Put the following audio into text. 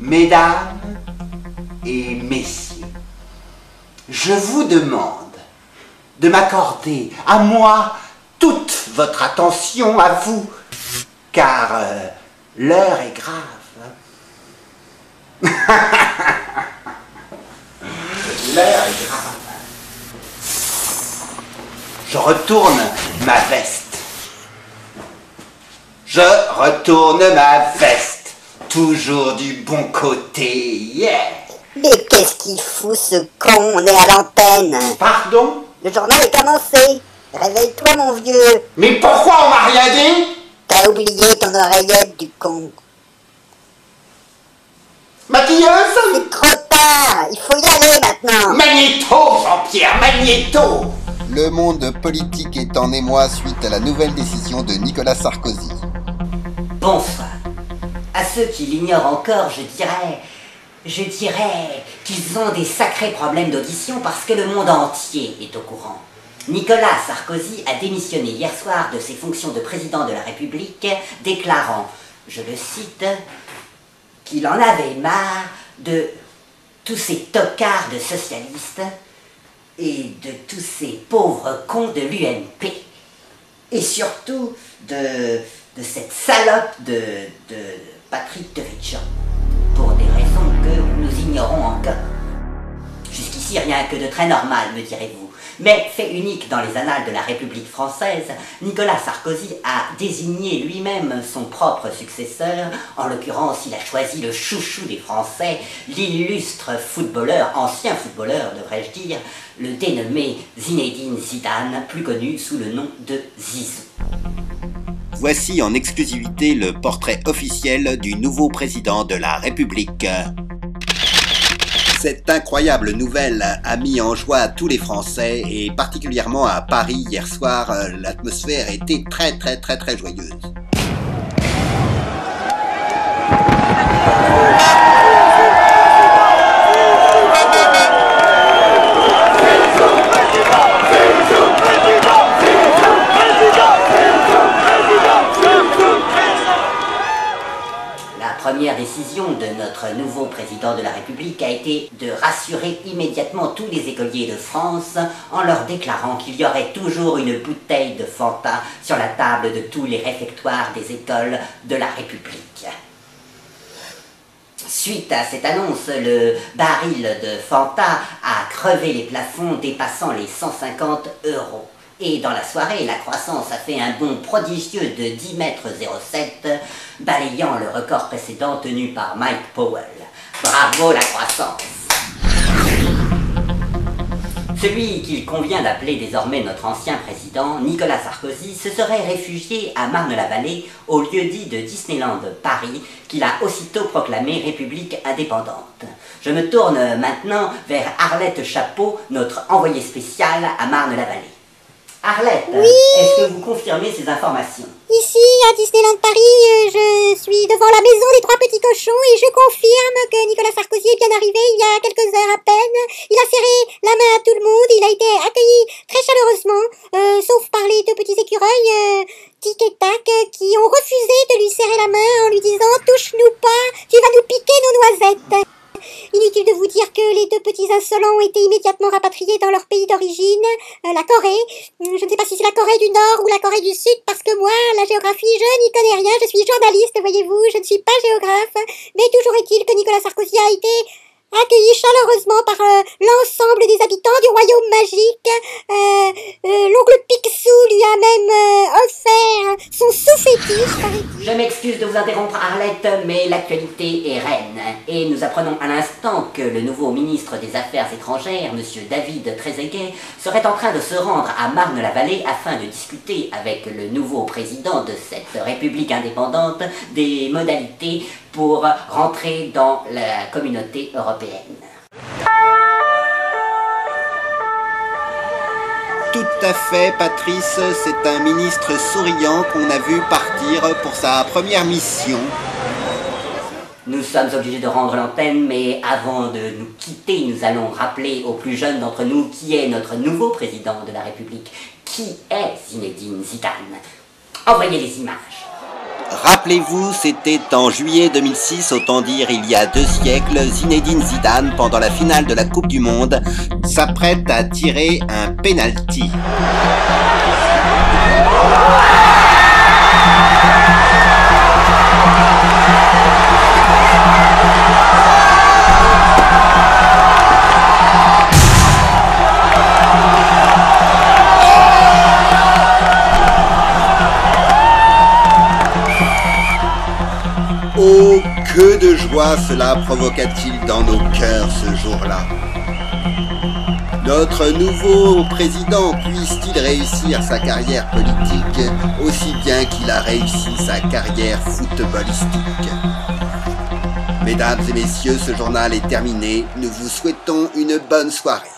Mesdames et messieurs, je vous demande de m'accorder à moi toute votre attention, à vous, car l'heure est grave. L'heure est grave. Je retourne ma veste. Je retourne ma veste. Toujours du bon côté, yeah! Mais qu'est-ce qu'il fout ce con? On est à l'antenne. Pardon? Le journal est commencé. Réveille-toi mon vieux. Mais pourquoi on m'a rien dit? T'as oublié ton oreillette du con. Maquilleuse? C'est trop tard. Il faut y aller maintenant. Magnéto, Jean-Pierre, Magnéto! Le monde politique est en émoi suite à la nouvelle décision de Nicolas Sarkozy. Bonsoir. À ceux qui l'ignorent encore, je dirais qu'ils ont des sacrés problèmes d'audition parce que le monde entier est au courant. Nicolas Sarkozy a démissionné hier soir de ses fonctions de président de la République, déclarant, je le cite, qu'il en avait marre de tous ces tocards de socialistes et de tous ces pauvres cons de l'UMP. Et surtout de cette salope de Patrick Tevitjan, pour des raisons que nous ignorons encore. Jusqu'ici, rien que de très normal, me direz-vous. Mais fait unique dans les annales de la République française, Nicolas Sarkozy a désigné lui-même son propre successeur. En l'occurrence, il a choisi le chouchou des Français, l'illustre footballeur, ancien footballeur devrais-je dire, le dénommé Zinedine Zidane, plus connu sous le nom de Zizou. Voici en exclusivité le portrait officiel du nouveau président de la République. Cette incroyable nouvelle a mis en joie tous les Français et particulièrement à Paris hier soir, l'atmosphère était très joyeuse. La première décision de notre nouveau président de la République a été de rassurer immédiatement tous les écoliers de France en leur déclarant qu'il y aurait toujours une bouteille de Fanta sur la table de tous les réfectoires des écoles de la République. Suite à cette annonce, le baril de Fanta a crevé les plafonds dépassant les 150 €. Et dans la soirée, la croissance a fait un bond prodigieux de 10,07 m, balayant le record précédent tenu par Mike Powell. Bravo la croissance! Celui qu'il convient d'appeler désormais notre ancien président, Nicolas Sarkozy, se serait réfugié à Marne-la-Vallée, au lieu-dit de Disneyland Paris, qu'il a aussitôt proclamé République indépendante. Je me tourne maintenant vers Arlette Chapeau, notre envoyée spéciale à Marne-la-Vallée. Arlette, oui. Est-ce que vous confirmez ces informations? Ici, à Disneyland Paris, je suis devant la maison des 3 petits cochons et je confirme que Nicolas Sarkozy est bien arrivé il y a quelques heures à peine. Il a serré la main à tout le monde, il a été accueilli très chaleureusement, sauf par les 2 petits écureuils, Tic et Tac, qui ont refusé de lui serrer la main en lui disant « Touche-nous pas, tu vas nous piquer nos noisettes ». Inutile de vous dire que les 2 petits insolents ont été immédiatement rapatriés dans leur pays d'origine, la Corée. Je ne sais pas si c'est la Corée du Nord ou la Corée du Sud, parce que moi, la géographie, je n'y connais rien. Je suis journaliste, voyez-vous, je ne suis pas géographe. Mais toujours est-il que Nicolas Sarkozy a été accueilli chaleureusement par l'ensemble des habitants du royaume magique. L'oncle Picsou lui a même offert son sous-fétiche, paraît-il. Je m'excuse de vous interrompre, Arlette, mais l'actualité est reine. Et nous apprenons à l'instant que le nouveau ministre des Affaires étrangères, M. David Trezeguet, serait en train de se rendre à Marne-la-Vallée afin de discuter avec le nouveau président de cette République indépendante des modalités pour rentrer dans la communauté européenne. Tout à fait, Patrice, c'est un ministre souriant qu'on a vu partir pour sa première mission. Nous sommes obligés de rendre l'antenne, mais avant de nous quitter, nous allons rappeler aux plus jeunes d'entre nous qui est notre nouveau président de la République. Qui est Zinedine Zidane? Envoyez les images. Rappelez-vous, c'était en juillet 2006, autant dire il y a 2 siècles, Zinedine Zidane, pendant la finale de la Coupe du Monde, s'apprête à tirer un penalty. Oh, que de joie cela provoqua-t-il dans nos cœurs ce jour-là. Notre nouveau président puisse-t-il réussir sa carrière politique aussi bien qu'il a réussi sa carrière footballistique. Mesdames et messieurs, ce journal est terminé. Nous vous souhaitons une bonne soirée.